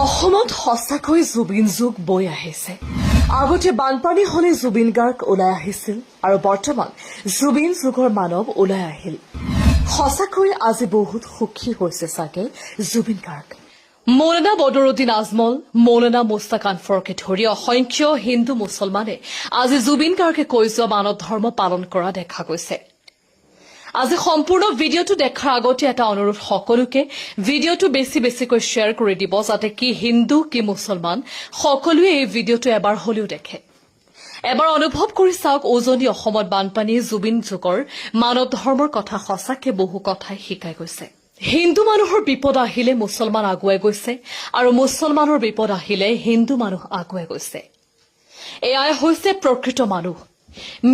অসমত সঁচাকৈ জুবিন যুগ বৈ আহিছে। আগতে বানপানী হলে জুবিন গাৰ্গ ওলাই আহিছিল আৰু বৰ্তমান জুবিন যুগৰ মানৱ ওলাই আহিল। সঁচাকৈ আজি বহুত সুখী হৈছে চাগে জুবিন গাৰ্গ। মৌলানা বদৰুদ্দিন আজমল, মৌলানা মুস্তাক আনৱাৰকে ধৰি অসংখ্য হিন্দু মুছলমানে আজি জুবিন গাৰ্গে কৈ যোৱা মানৱ ধৰ্ম পালন কৰা দেখা গৈছে। আজি সম্পূৰ্ণ ভিডিঅ'টো দেখাৰ আগতে এটা অনুৰোধ, সকলোকে ভিডিঅ'টো বেছিকৈ শ্বেয়াৰ কৰি দিব যাতে কি হিন্দু কি মুছলমান সকলোৱে এই ভিডিঅ'টো এবাৰ হলেও দেখে। এবাৰ অনুভৱ কৰি চাওক, উজনি অসমত বানপানী জুবিন যুগৰ মানৱ ধৰ্মৰ কথা সঁচাকে বহু কথাই শিকাই গৈছে। হিন্দু মানুহৰ বিপদ আহিলে মুছলমান আগুৱাই গৈছে আৰু মুছলমানৰ বিপদ আহিলে হিন্দু মানুহ আগুৱাই গৈছে। এয়াই হৈছে প্ৰকৃত মানুহ।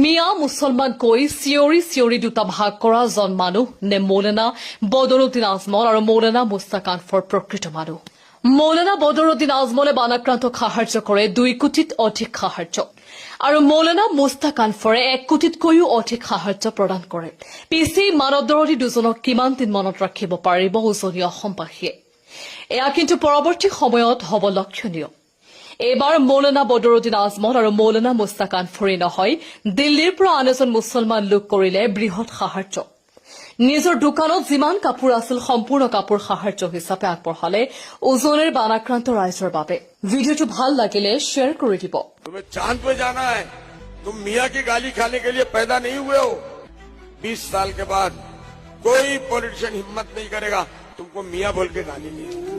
মিয়া মুছলমান কৈ চিঞৰি দুটা ভাগ কৰা জন মানুহ নে মৌলানা বদৰুদ্দিন আজমল আৰু মৌলানা মুস্তাক আনৱাৰ প্ৰকৃত মানুহ। মৌলানা বদৰুদ্দিন আজমলে বানাক্ৰান্তক সাহায্য কৰে 2 কোটিত অধিক সাহায্য আৰু মৌলানা মুস্তাক আনৱাৰে 1 কোটিতকৈও অধিক সাহায্য প্ৰদান কৰে। পিছে মানৱদৰদী দুজনক কিমান দিন মনত ৰাখিব পাৰিব উজনি অসমবাসীয়ে, এয়া কিন্তু পৰৱৰ্তী সময়ত হ'ব লক্ষণীয়। এইবাৰ মৌলানা বদৰুদ্দিন আজমল আৰু মৌলানা মুস্তাক আনৱাৰে নহয়, দিল্লীৰ পৰা আন এজন মুছলমান লোক কৰিলে বৃহৎ সাহায্য। নিজৰ দোকানত যিমান কাপোৰ আছিল সম্পূৰ্ণ কাপোৰ সাহায্য হিচাপে আগবঢ়ালে উজনিৰ বানাক্ৰান্ত ৰাইজৰ বাবে। ভিডিঅ'টো ভাল লাগিলে শ্বেয়াৰ কৰি দিব। तुम्हें चांद पे जाना है, तुम मियाँ की गाली खाने के लिए पैदा नहीं हुए हो। 20 साल के बाद कोई पॉलिटिशियन हिम्मत नहीं करेगा तुमको मियाँ बोल के गाली नहीं।